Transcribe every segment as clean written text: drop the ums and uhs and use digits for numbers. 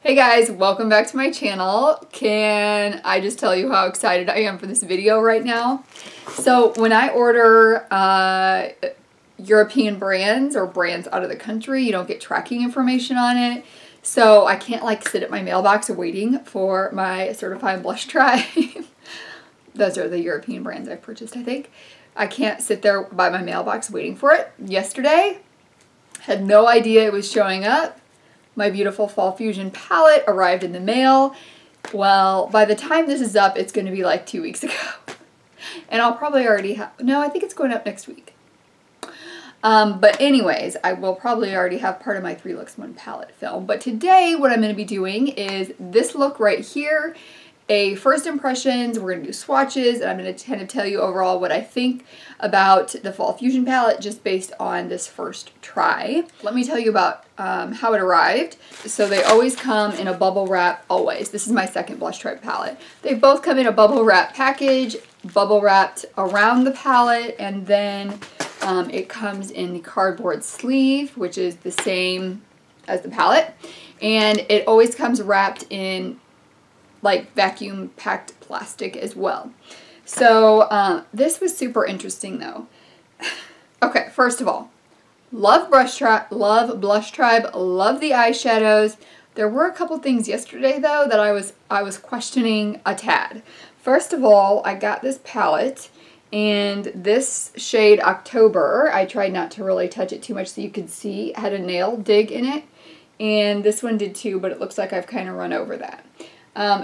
Hey guys, welcome back to my channel. Can I just tell you how excited I am for this video right now? So when I order European brands or brands out of the country, you don't get tracking information on it. So I can't like sit at my mailbox waiting for my certified blush tribe. Those are the European brands I've purchased, I think. I can't sit there by my mailbox waiting for it. Yesterday, had no idea it was showing up. My beautiful Fall Fusion palette arrived in the mail. Well, by the time this is up, it's going to be like 2 weeks ago. And I'll probably already have, no, I think it's going up next week. But anyways, I will probably already have part of my 3 Looks 1 palette film. But today, what I'm going to be doing is this look right here. A first impressions, we're going to do swatches, and I'm going to kind of tell you overall what I think about the Fall Fusion palette just based on this first try. Let me tell you about how it arrived. So they always come in a bubble wrap, always. This is my second Blush Tribe palette. They both come in a bubble wrap package, bubble wrapped around the palette, and then it comes in the cardboard sleeve, which is the same as the palette. And it always comes wrapped in like vacuum packed plastic as well. So this was super interesting though. Okay, first of all, love Blush Tribe, love the eyeshadows. There were a couple things yesterday though that I was questioning a tad. First of all, I got this palette and this shade October, I tried not to really touch it too much so you could see, had a nail dig in it. And this one did too, but it looks like I've kind of run over that.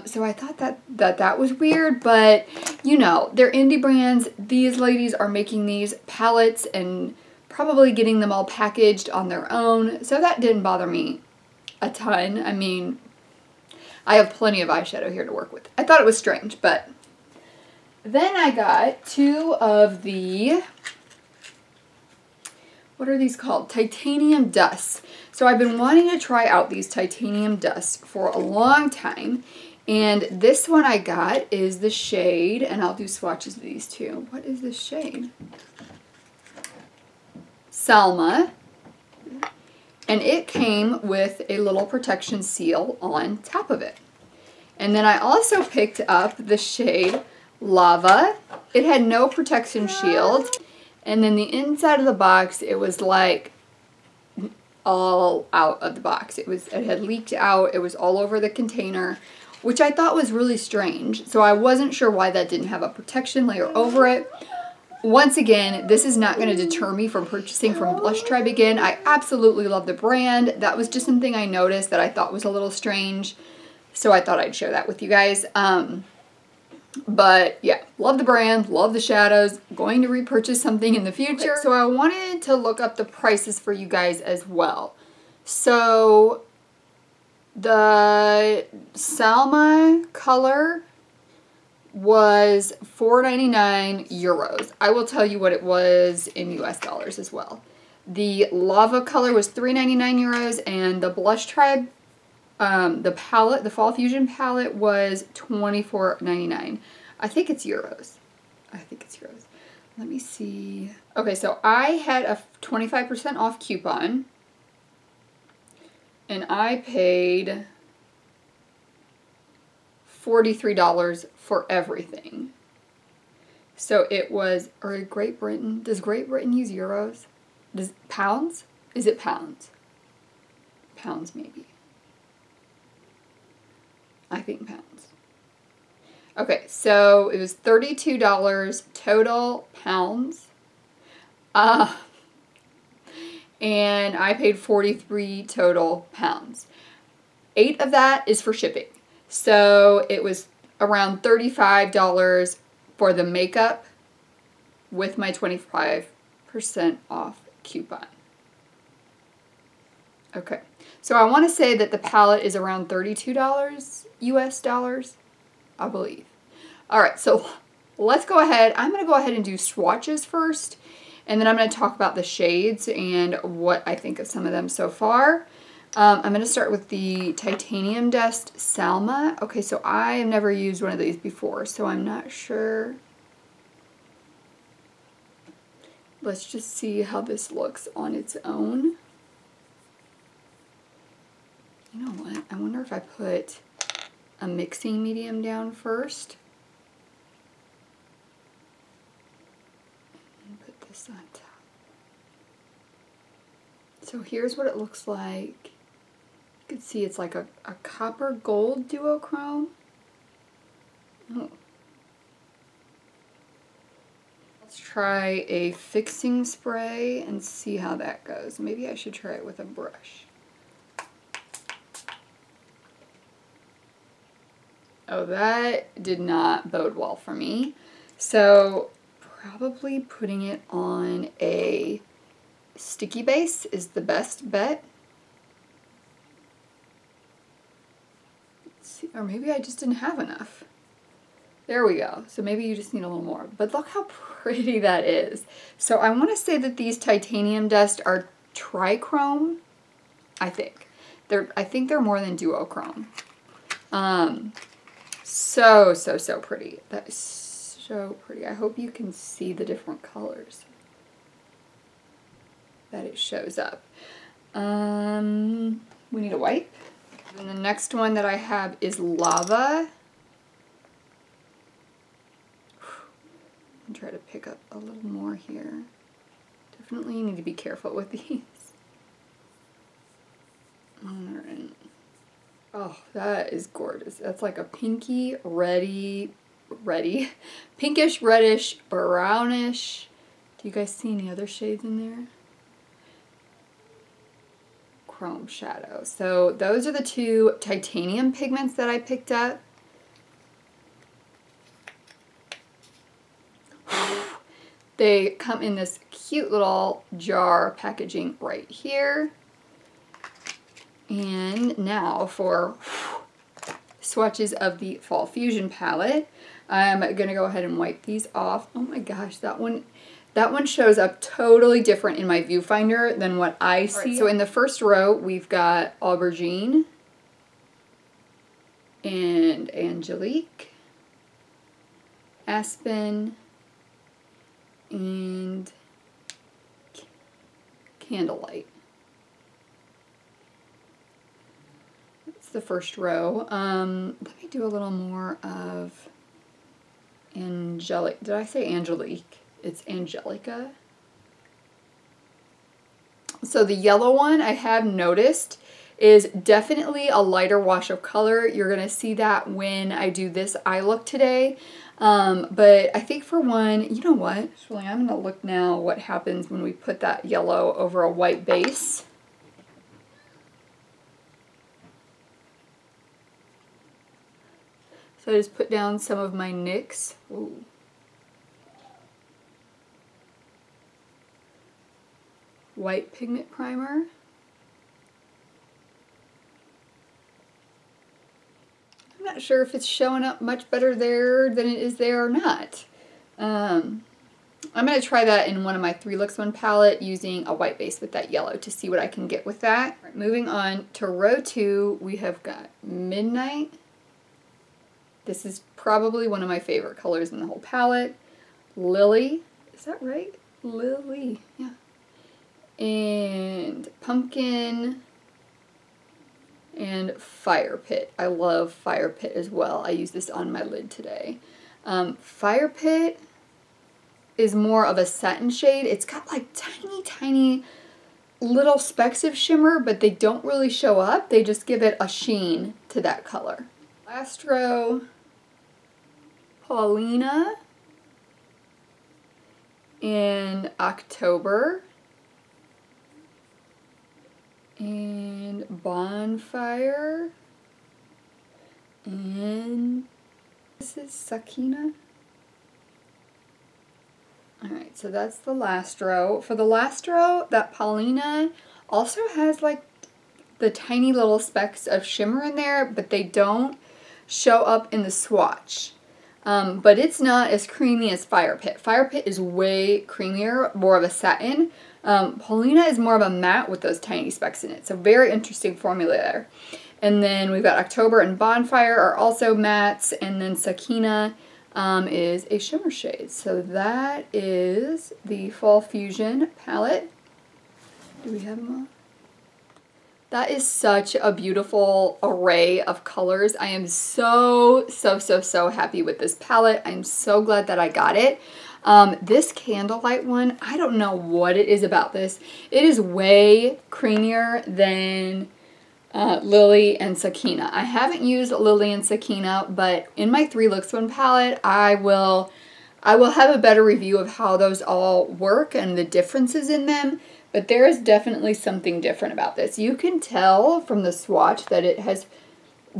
So I thought that was weird, but you know, they're indie brands. These ladies are making these palettes and probably getting them all packaged on their own. So that didn't bother me a ton. I mean, I have plenty of eyeshadow here to work with. I thought it was strange, but then I got 2 of the, what are these called? Titanium dusts. So I've been wanting to try out these titanium dusts for a long time. And this one I got is the shade, and I'll do swatches of these too. What is this shade? Salma. And it came with a little protection seal on top of it. And then I also picked up the shade Lava. It had no protection shield. And then the inside of the box, it was like all out of the box. It had leaked out. It was all over the container, which I thought was really strange. So I wasn't sure why that didn't have a protection layer over it. Once again, this is not going to deter me from purchasing from Blush Tribe again. I absolutely love the brand. That was just something I noticed that I thought was a little strange. So I thought I'd share that with you guys. But yeah, love the brand, love the shadows, going to repurchase something in the future. So I wanted to look up the prices for you guys as well. So the Salma color was €4.99. I will tell you what it was in US dollars as well. The Lava color was €3.99 and the Blush Tribe the palette, the Fall Fusion palette, was $24.99. I think it's euros. Let me see. Okay, so I had a 25% off coupon, and I paid $43 for everything. So it was, or Great Britain, does Great Britain use euros? Does pounds? Is it pounds? Pounds maybe. I think pounds. Okay, so it was $32 total pounds. And I paid 43 total pounds. 8 of that is for shipping. So it was around $35 for the makeup with my 25% off coupon. Okay, so I want to say that the palette is around $32 US dollars, I believe. All right, so let's go ahead. I'm going to go ahead and do swatches first, and then I'm going to talk about the shades and what I think of some of them so far. I'm going to start with the Titanium Dust Salma. Okay, so I have never used one of these before, so I'm not sure. Let's just see how this looks on its own. You know what? I wonder if I put a mixing medium down first. And put this on top. So here's what it looks like. You can see it's like a copper gold duochrome. Oh. Let's try a fixing spray and see how that goes. Maybe I should try it with a brush. Oh, that did not bode well for me. So probably putting it on a sticky base is the best bet. Let's see, or maybe I just didn't have enough. There we go. So maybe you just need a little more. But look how pretty that is. So I want to say that these titanium dust are trichrome, I think. I think they're more than duochrome. So pretty. That is so pretty. I hope you can see the different colors that it shows up. We need a wipe. And the next one that I have is Lava. I'll try to pick up a little more here. Definitely need to be careful with these. Alright. Oh, that is gorgeous. That's like a pinky, pinkish, reddish, brownish. Do you guys see any other shades in there? Chrome shadow. So those are the two titanium pigments that I picked up. They come in this cute little jar packaging right here. And now for swatches of the Fall Fusion palette. I'm gonna go ahead and wipe these off. Oh my gosh, that one shows up totally different in my viewfinder than what I see. Right, so in the first row, we've got Aubergine and Angelique, Aspen, and Candlelight. That's the first row. Let me do a little more of Angelic. Did I say Angelique? It's Angelica. So the yellow one I have noticed is definitely a lighter wash of color. You're gonna see that when I do this eye look today. But I think for one, you know what? Actually, I'm gonna look now what happens when we put that yellow over a white base. So I just put down some of my Nix. Ooh. White pigment primer. I'm not sure if it's showing up much better there than it is there or not. I'm going to try that in one of my 3 Looks 1 palette using a white base with that yellow to see what I can get with that. Right, moving on to row 2, we have got Midnight. This is probably one of my favorite colors in the whole palette. Lily. Is that right? Lily. Yeah. And Pumpkin, and Fire Pit. I love Fire Pit as well. I use this on my lid today. Fire Pit is more of a satin shade. It's got like tiny little specks of shimmer, but they don't really show up. They just give it a sheen to that color. Last row, Paulina in October. And Bonfire, and this is Sakina. Alright, so that's the last row. For the last row, that Paulina also has like the tiny little specks of shimmer in there, but they don't show up in the swatch. But it's not as creamy as Fire Pit. Fire Pit is way creamier, more of a satin. Paulina is more of a matte with those tiny specks in it. So very interesting formula there. And then we've got October and Bonfire are also mattes. And then Sakina is a shimmer shade. So that is the Fall Fusion palette. Do we have them all? That is such a beautiful array of colors. I am so happy with this palette. I'm so glad that I got it. This candlelight one, I don't know what it is about this. It is way creamier than Lily and Sakina. I haven't used Lily and Sakina, but in my 3 Looks One palette, I will have a better review of how those all work and the differences in them. But there is definitely something different about this. You can tell from the swatch that it has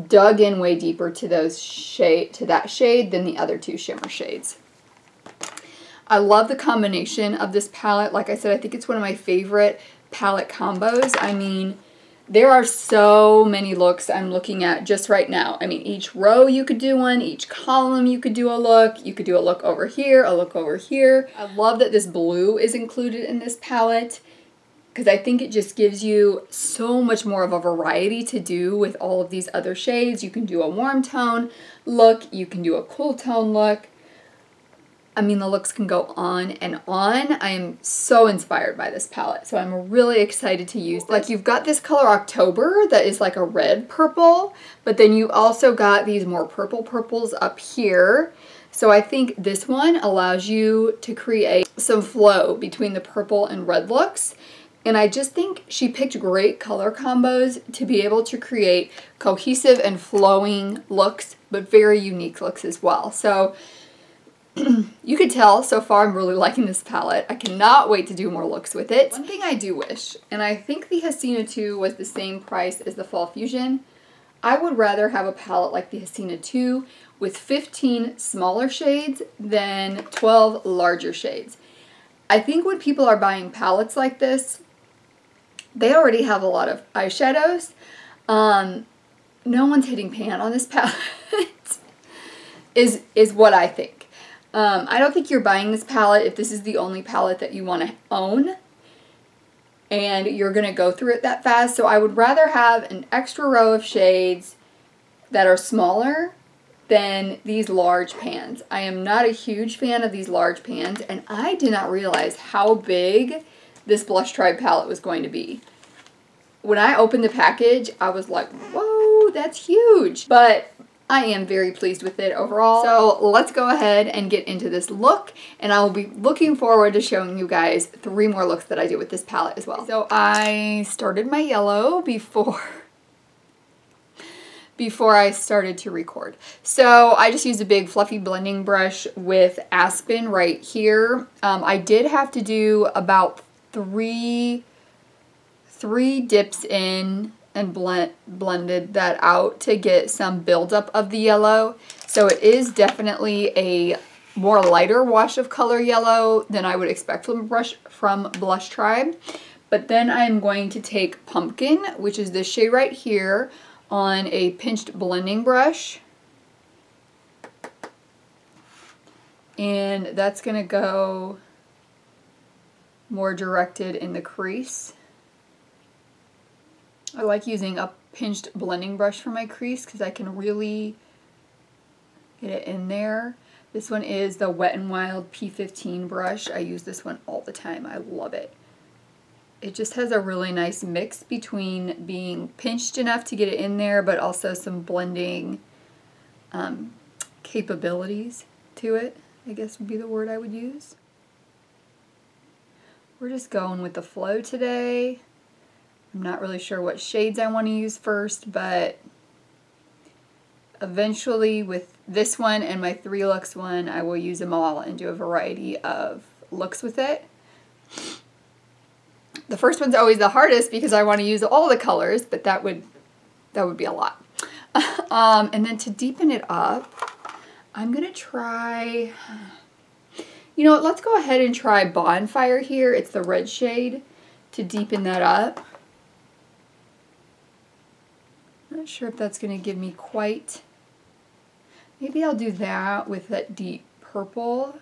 dug in way deeper to that shade than the other 2 shimmer shades. I love the combination of this palette. Like I said, I think it's one of my favorite palette combos. I mean, there are so many looks I'm looking at just right now. I mean, each row you could do one, each column you could do a look. You could do a look over here, a look over here. I love that this blue is included in this palette, because I think it just gives you so much more of a variety to do with all of these other shades. You can do a warm tone look, you can do a cool tone look. I mean, the looks can go on and on. I am so inspired by this palette, so I'm really excited to use this. Like, you've got this color October that is like a red purple, but then you also got these more purple purples up here. So I think this one allows you to create some flow between the purple and red looks. And I just think she picked great color combos to be able to create cohesive and flowing looks, but very unique looks as well. So you could tell so far I'm really liking this palette. I cannot wait to do more looks with it. One thing I do wish, and I think the Hasina 2 was the same price as the Fall Fusion, I would rather have a palette like the Hasina 2 with 15 smaller shades than 12 larger shades. I think when people are buying palettes like this, they already have a lot of eyeshadows. No one's hitting pan on this palette is what I think. I don't think you're buying this palette if this is the only palette that you want to own and you're going to go through it that fast. So I would rather have an extra row of shades that are smaller than these large pans. I am not a huge fan of these large pans, and I did not realize how big this Blushtribe palette was going to be. When I opened the package, I was like, whoa, that's huge. But I am very pleased with it overall. So let's go ahead and get into this look, and I will be looking forward to showing you guys 3 more looks that I do with this palette as well. So I started my yellow before I started to record. So I just used a big fluffy blending brush with Aspen right here. I did have to do about three dips in and blended that out to get some buildup of the yellow. So it is definitely a more lighter wash of color yellow than I would expect from Blushtribe. But then I'm going to take Pumpkin, which is this shade right here, on a pinched blending brush. And that's going to go more directed in the crease. I like using a pinched blending brush for my crease because I can really get it in there. This one is the Wet n Wild P15 brush. I use this one all the time. I love it. It just has a really nice mix between being pinched enough to get it in there, but also some blending capabilities to it, I guess would be the word I would use. We're just going with the flow today. I'm not really sure what shades I want to use first, but eventually with this one and my 3 Looks one, I will use them all and do a variety of looks with it. The first one's always the hardest because I want to use all the colors, but that would be a lot. And then to deepen it up, I'm going to try, you know what, let's go ahead and try Bonfire here. It's the red shade to deepen that up. Not sure if that's going to give me quite, maybe I'll do that with that deep purple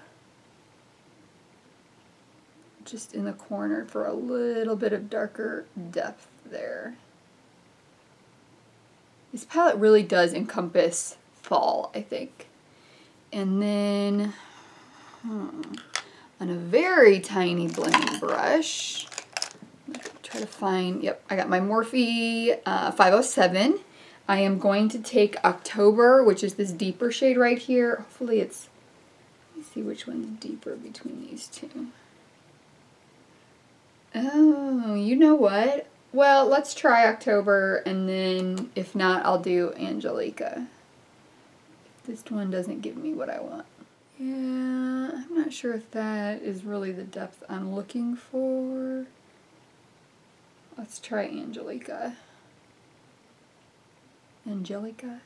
just in the corner for a little bit of darker depth there. This palette really does encompass fall, I think. And then on a very tiny blending brush, try try to find, yep, I got my Morphe 507. I am going to take October, which is this deeper shade right here. Hopefully it's, let me see which one's deeper between these two. Oh, you know what? Well, let's try October, and then if not, I'll do Angelica. If this one doesn't give me what I want. Yeah, I'm not sure if that is really the depth I'm looking for. Let's try Angelica. Angelica.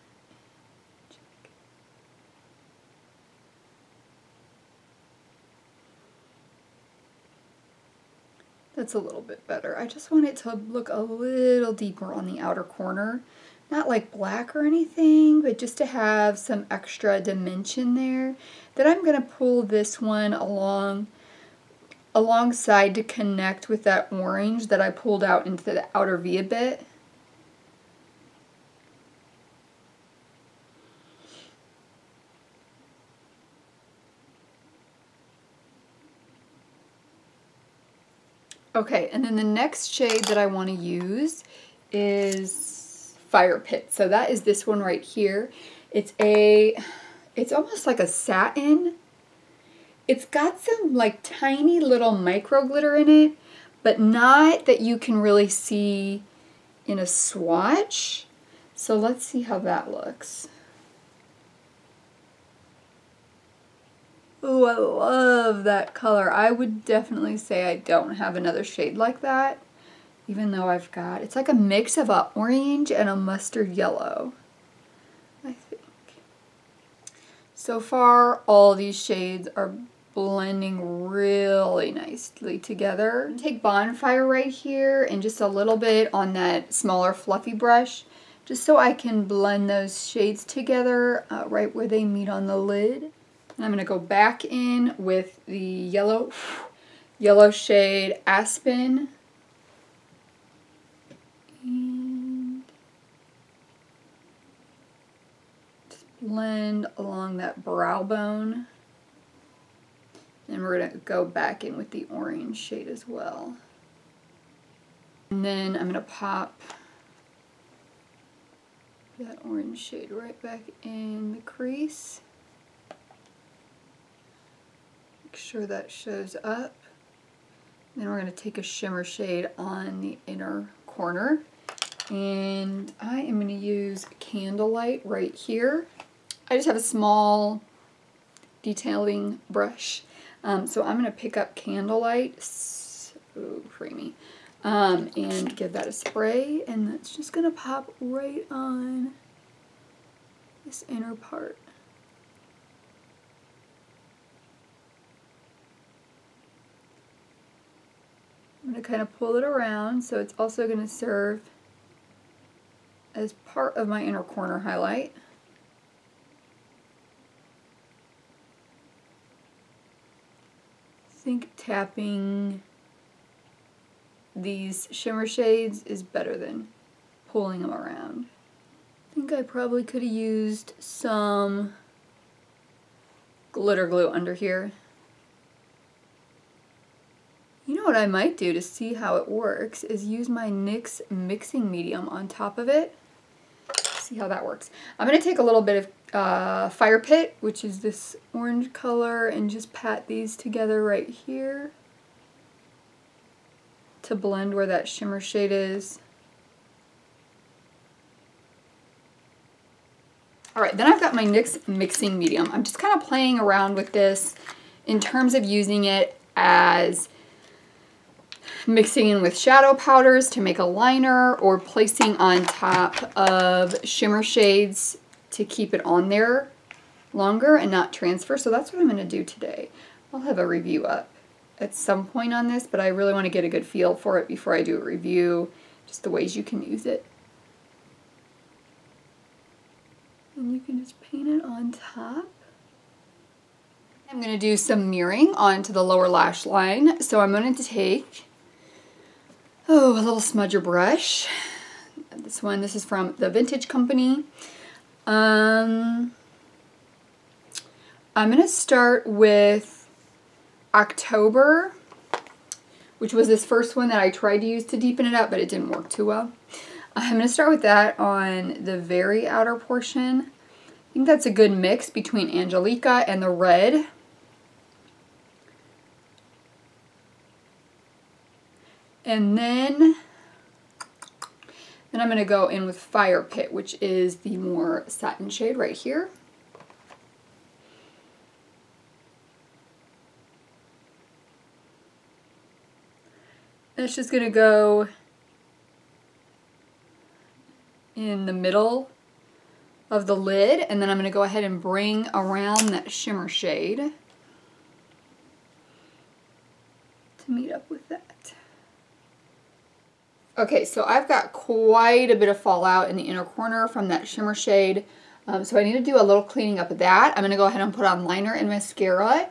That's a little bit better. I just want it to look a little deeper on the outer corner. Not like black or anything, but just to have some extra dimension there. Then I'm going to pull this one alongside to connect with that orange that I pulled out into the outer V a bit. Okay, and then the next shade that I want to use is Fire Pit. So that is this one right here. It's almost like a satin. It's got some like tiny little micro glitter in it, but not that you can really see in a swatch. So let's see how that looks. Oh, I love that color. I would definitely say I don't have another shade like that, even though I've got, it's like a mix of a orange and a mustard yellow, I think. So far, all these shades are blending really nicely together. Take Bonfire right here and just a little bit on that smaller fluffy brush, just so I can blend those shades together right where they meet on the lid. And I'm going to go back in with the yellow shade Aspen. And just blend along that brow bone. And we're going to go back in with the orange shade as well. And then I'm going to pop that orange shade right back in the crease. Make sure that shows up. Then we're going to take a shimmer shade on the inner corner. And I am going to use Candlelight right here. I just have a small detailing brush. So I'm going to pick up Candlelight, ooh, creamy, and give that a spray. And that's just going to pop right on this inner part. I'm going to kind of pull it around, so it's also going to serve as part of my inner corner highlight. I think tapping these shimmer shades is better than pulling them around. I think I probably could have used some glitter glue under here. You know what I might do to see how it works is use my Nix Mixing Medium on top of it. See how that works. I'm going to take a little bit of Fire Pit, which is this orange color, and just pat these together right here to blend where that shimmer shade is. Alright, then I've got my Nix Mixing Medium. I'm just kind of playing around with this in terms of using it as mixing in with shadow powders to make a liner, or placing on top of shimmer shades to keep it on there longer and not transfer. So that's what I'm going to do today. I'll have a review up at some point on this, but I really want to get a good feel for it before I do a review, just the ways you can use it. And you can just paint it on top. I'm going to do some mirroring onto the lower lash line. So I'm going to take a little smudger brush. This is from the Vintage Company. I'm going to start with October which was this first one that I tried to use to deepen it up, but it didn't work too well. I'm going to start with that on the very outer portion. I think that's a good mix between Angelica and the red. And then I'm going to go in with Fire Pit, which is the more satin shade right here. And it's just going to go in the middle of the lid, and then I'm going to go ahead and bring around that shimmer shade to meet up with that. Okay, so I've got quite a bit of fallout in the inner corner from that shimmer shade, so I need to do a little cleaning up of that. I'm going to go ahead and put on liner and mascara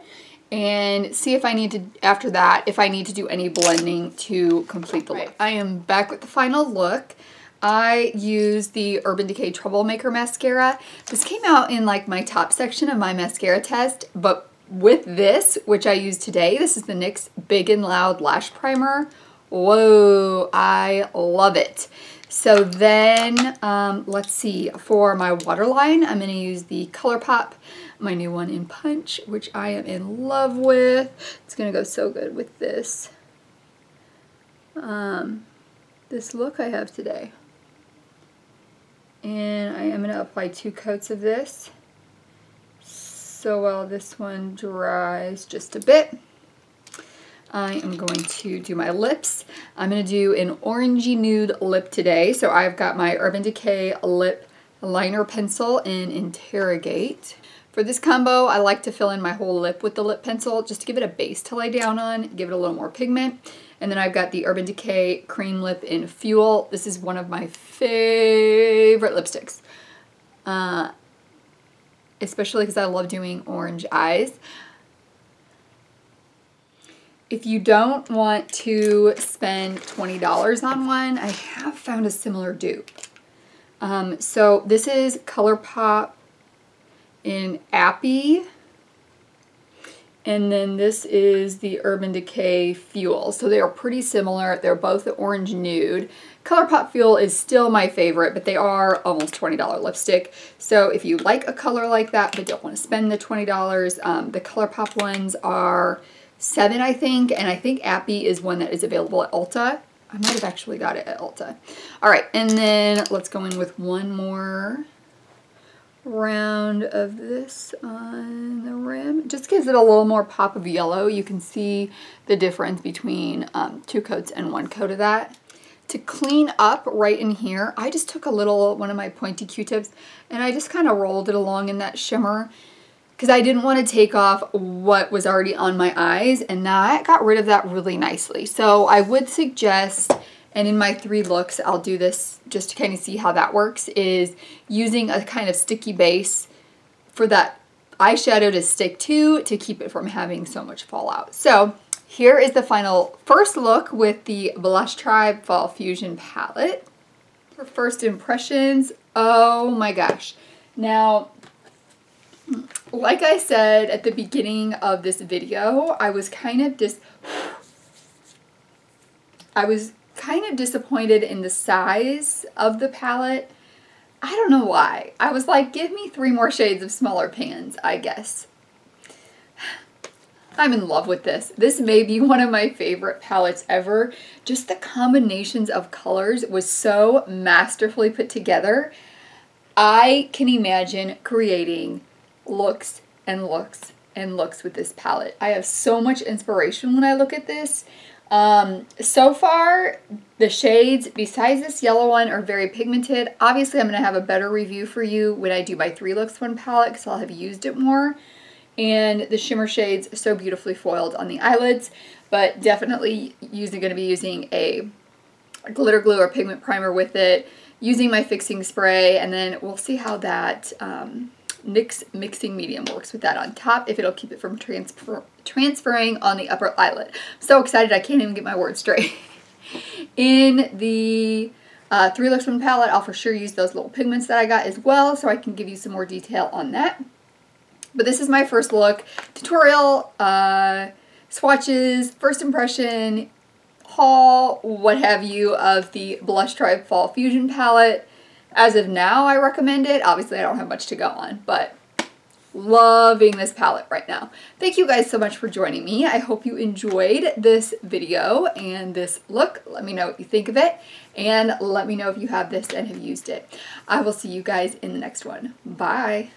and see if I need to, after that, if I need to do any blending to complete the look. I am back with the final look. I used the Urban Decay Troublemaker mascara. This came out in like my top section of my mascara test, but with this, which I used today, this is the NYX Big and Loud Lash Primer. Whoa, I love it. So then, let's see, for my waterline, I'm going to use the ColourPop, my new one in Punch, which I am in love with. It's going to go so good with this, this look I have today. And I am going to apply 2 coats of this. So while this one dries just a bit, I am going to do my lips. I'm going to do an orangey nude lip today. So I've got my Urban Decay lip liner pencil in Interrogate. For this combo, I like to fill in my whole lip with the lip pencil just to give it a base to lay down on, give it a little more pigment. And then I've got the Urban Decay Cream Lip in Fuel. This is one of my favorite lipsticks, especially because I love doing orange eyes. If you don't want to spend $20 on one, I have found a similar dupe. So this is ColourPop in Appy. And then this is the Urban Decay Fuel. So they are pretty similar. They're both the orange nude. ColourPop Fuel is still my favorite, but they are almost $20 lipstick. So if you like a color like that but don't want to spend the $20, the ColourPop ones are $7, I think. And I think Appy is one that is available at Ulta. I might have actually got it at Ulta. All right, and then let's go in with one more round of this on the rim. Just gives it a little more pop of yellow. You can see the difference between 2 coats and 1 coat of that. To clean up right in here, I just took one of my pointy Q-tips and I just kind of rolled it along in that shimmer because I didn't want to take off what was already on my eyes, and that got rid of that really nicely. So I would suggest, and in my 3 looks, I'll do this just to kind of see how that works, is using a kind of sticky base for that eyeshadow to stick to keep it from having so much fallout. So here is the final first look with the blushtribe Fall Fusion palette. For first impressions, oh my gosh. Now, like I said at the beginning of this video, I was kind of disappointed in the size of the palette. I don't know why. I was like, give me 3 more shades of smaller pans, I guess. I'm in love with this. This may be one of my favorite palettes ever. Just the combinations of colors was so masterfully put together. I can imagine creating looks and looks and looks with this palette. I have so much inspiration when I look at this. So far, the shades, besides this yellow one, are very pigmented. Obviously, I'm going to have a better review for you when I do my 3 looks 1 palette because I'll have used it more. And the shimmer shades are so beautifully foiled on the eyelids, but definitely going to be using a glitter glue or pigment primer with it, using my fixing spray, and then we'll see how that Nix Mixing Medium works with that on top, if it'll keep it from transferring on the upper eyelid. I'm so excited I can't even get my words straight. In the 3 looks 1 palette, I'll for sure use those little pigments that I got as well, so I can give you some more detail on that. But this is my first look tutorial, swatches, first impression, haul, what have you, of the Blushtribe Fall Fusion palette. As of now, I recommend it. Obviously, I don't have much to go on, but loving this palette right now. Thank you guys so much for joining me. I hope you enjoyed this video and this look. Let me know what you think of it, and let me know if you have this and have used it. I will see you guys in the next one. Bye.